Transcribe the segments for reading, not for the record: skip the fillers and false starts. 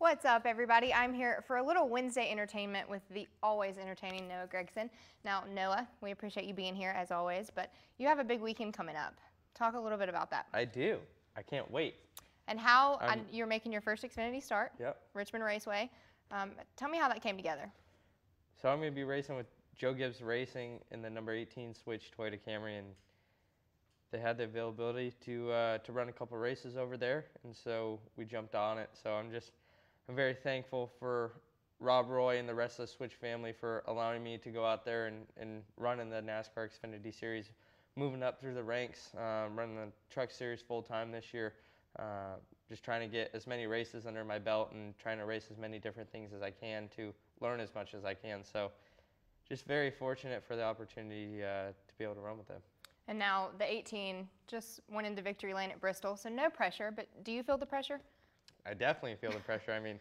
What's up, everybody? I'm here for a little Wednesday entertainment with the always entertaining Noah Gragson. Now, Noah, we appreciate you being here as always, but you have a big weekend coming up. Talk a little bit about that. I do. I can't wait. And how you're making your first Xfinity start. Yep. Richmond Raceway. Tell me how that came together. So I'm going to be racing with Joe Gibbs Racing in the number 18 Switch Toyota Camry, and they had the availability to run a couple races over there, and so we jumped on it. So I'm very thankful for Rob Roy and the rest of the Switch family for allowing me to go out there and run in the NASCAR Xfinity Series, moving up through the ranks, running the Truck Series full-time this year, just trying to get as many races under my belt and trying to race as many different things as I can to learn as much as I can. So just very fortunate for the opportunity to be able to run with them. And now the 18 just went into victory lane at Bristol, so no pressure, but do you feel the pressure? I definitely feel the pressure. I mean,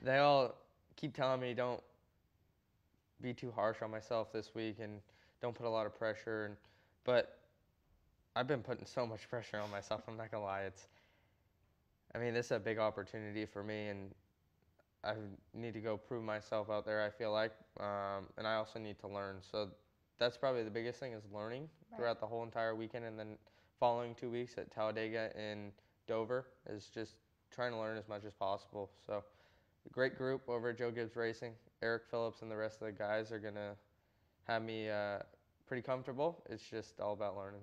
they all keep telling me don't be too harsh on myself this week and don't put a lot of pressure. But I've been putting so much pressure on myself, I'm not going to lie. This is a big opportunity for me, and I need to go prove myself out there, I feel like. And I also need to learn. So that's probably the biggest thing, is learning throughout the whole entire weekend, and then following 2 weeks at Talladega and Dover is just trying to learn as much as possible. So a great group over at Joe Gibbs Racing. Eric Phillips and the rest of the guys are going to have me pretty comfortable. It's just all about learning.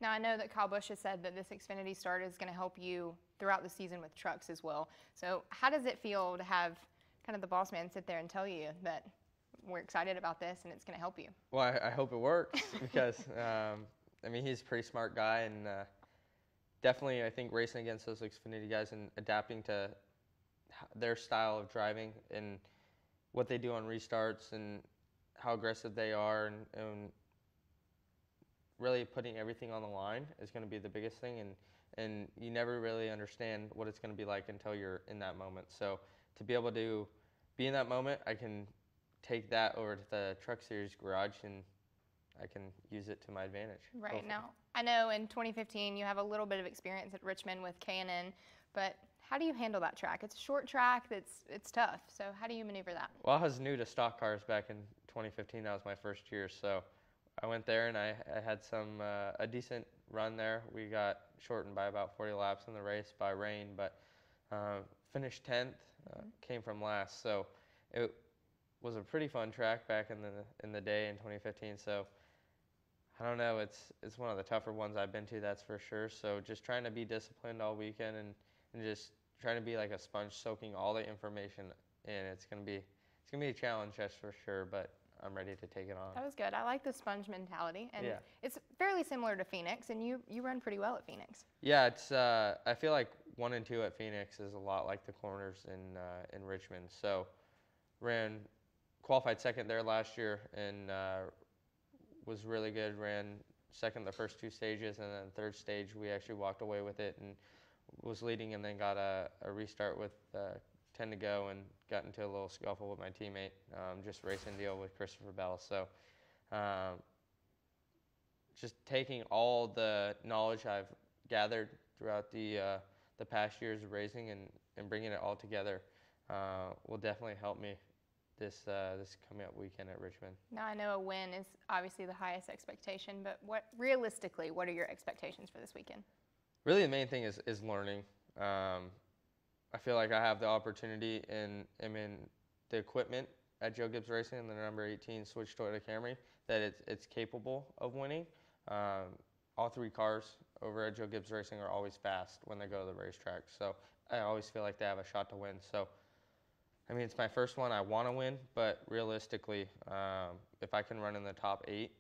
Now, I know that Kyle Busch has said that this Xfinity start is going to help you throughout the season with trucks as well. So how does it feel to have kind of the boss man sit there and tell you that we're excited about this and it's going to help you? Well, I hope it works because, he's a pretty smart guy, and definitely I think racing against those Xfinity guys and adapting to their style of driving and what they do on restarts and how aggressive they are, and really putting everything on the line is going to be the biggest thing, and you never really understand what it's going to be like until you're in that moment. So to be able to be in that moment, I can take that over to the Truck Series garage and I can use it to my advantage. Right. Now, I know in 2015 you have a little bit of experience at Richmond with K&N, but how do you handle that track? It's a short track, it's tough, so how do you maneuver that? Well, I was new to stock cars back in 2015. That was my first year, so I went there and I had a decent run there. We got shortened by about 40 laps in the race by rain, but finished 10th, came from last, so it was a pretty fun track back in the day in 2015. So I don't know, it's one of the tougher ones I've been to, that's for sure. So just trying to be disciplined all weekend and just trying to be like a sponge, soaking all the information in. It's gonna be a challenge, that's for sure, but I'm ready to take it on. That was good. I like the sponge mentality, and yeah. It's fairly similar to Phoenix, and you run pretty well at Phoenix. Yeah, I feel like 1 and 2 at Phoenix is a lot like the corners in Richmond. So qualified second there last year and was really good. Ran second the first 2 stages, and then the third stage we actually walked away with it and was leading, and then got a restart with 10 to go and got into a little scuffle with my teammate, just racing deal with Christopher Bell. So just taking all the knowledge I've gathered throughout the past years of racing and bringing it all together will definitely help me this coming up weekend at Richmond. Now, I know a win is obviously the highest expectation, but realistically, what are your expectations for this weekend? Really, the main thing is learning. I feel like I have the opportunity and I'm in the equipment at Joe Gibbs Racing in the number 18 Switch Toyota Camry that it's capable of winning. All 3 cars over at Joe Gibbs Racing are always fast when they go to the racetrack, so I always feel like they have a shot to win. So it's my first one. I want to win, but realistically, if I can run in the top 8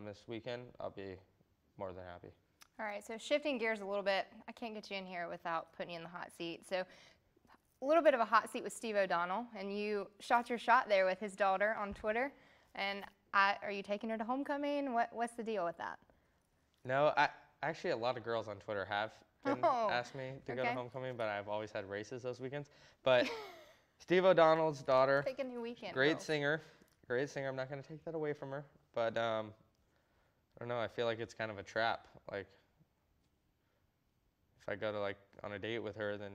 this weekend, I'll be more than happy. All right, so shifting gears a little bit, I can't get you in here without putting you in the hot seat. So a little bit of a hot seat with Steve O'Donnell, and you shot your shot there with his daughter on Twitter. And are you taking her to homecoming? What's the deal with that? No, actually a lot of girls on Twitter have asked me to go to homecoming, but I've always had races those weekends. But Steve O'Donnell's daughter, take a new weekend. Great singer. I'm not going to take that away from her, but I don't know. I feel like it's kind of a trap. Like, if I go to on a date with her, then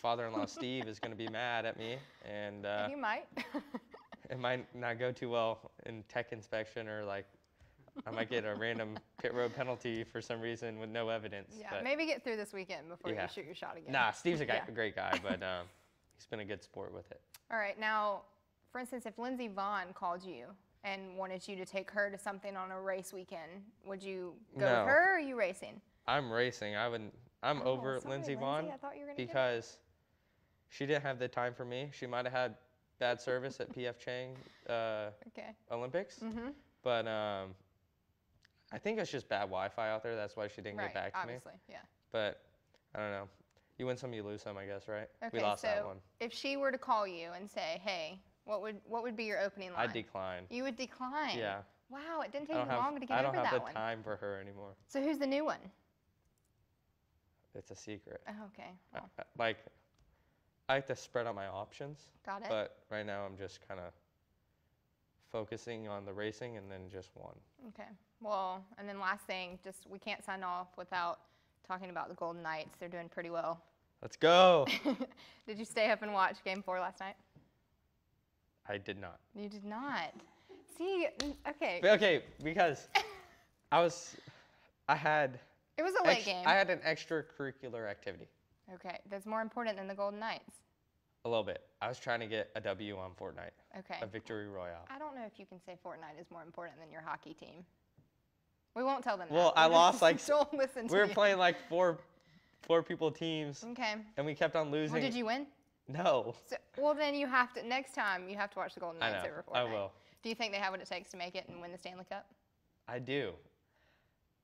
father-in-law Steve is going to be mad at me, and He might. it might not go too well in tech inspection, or like I might get a random pit road penalty for some reason with no evidence. Yeah, but maybe get through this weekend before Yeah. you shoot your shot again. Nah, Steve's a Yeah. great guy, but he's been a good sport with it. All right, now, for instance, if Lindsey Vaughn called you and wanted you to take her to something on a race weekend, would you go No. with her, or are you racing? I'm racing. I'm Oh, over sorry, Lindsey Vaughn I thought you were gonna get it. because she didn't have the time for me. She might have had bad service at P.F. Chang Okay. Olympics, Mm-hmm. but I think it's just bad Wi-Fi out there. That's why she didn't Right, get back to me. obviously, yeah. But I don't know. You win some, you lose some, I guess, right? Okay, We lost so that one. if she were to call you and say, hey, what would be your opening line? I'd decline. You would decline? Yeah. Wow, it didn't I take don't you long to have, get I don't over have that the one. time for her anymore. So who's the new one? It's a secret. Oh, okay, well, Like, I like to spread out my options, got it. but right now I'm just kind of focusing on the racing and then just one. Okay, well, and then last thing, just we can't sign off without talking about the Golden Knights. They're doing pretty well. Let's go. Did you stay up and watch Game 4 last night? I did not. You did not. See, okay. Okay, because I had It was a late game. I had an extracurricular activity. Okay, that's more important than the Golden Knights. A little bit. I was trying to get a W on Fortnite, Okay. a victory royale. I don't know if you can say Fortnite is more important than your hockey team. We won't tell them Well, that. I lost like Don't listen to we were you. playing like four people teams, Okay. and we kept on losing. Well, did you win? No. So, well, then you have to, next time, you have to watch the Golden I Knights know. over Fortnite. I will. Do you think they have what it takes to make it and win the Stanley Cup? I do.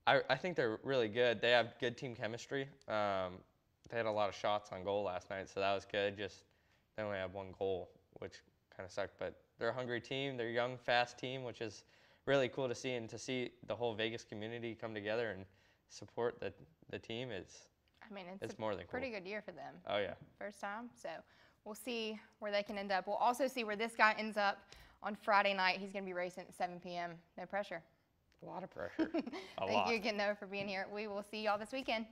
I think they're really good. They have good team chemistry. They had a lot of shots on goal last night, so that was good. Just they only had one goal, which kind of sucked. But they're a hungry team. They're a young, fast team, which is really cool to see. And to see the whole Vegas community come together and support the team is I mean, it's more than cool. pretty good year for them. Oh, yeah. First time. So we'll see where they can end up. We'll also see where this guy ends up on Friday night. He's going to be racing at 7 p.m. No pressure. A lot of pressure. A Thank lot. you again, Noah, for being here. We will see y'all this weekend.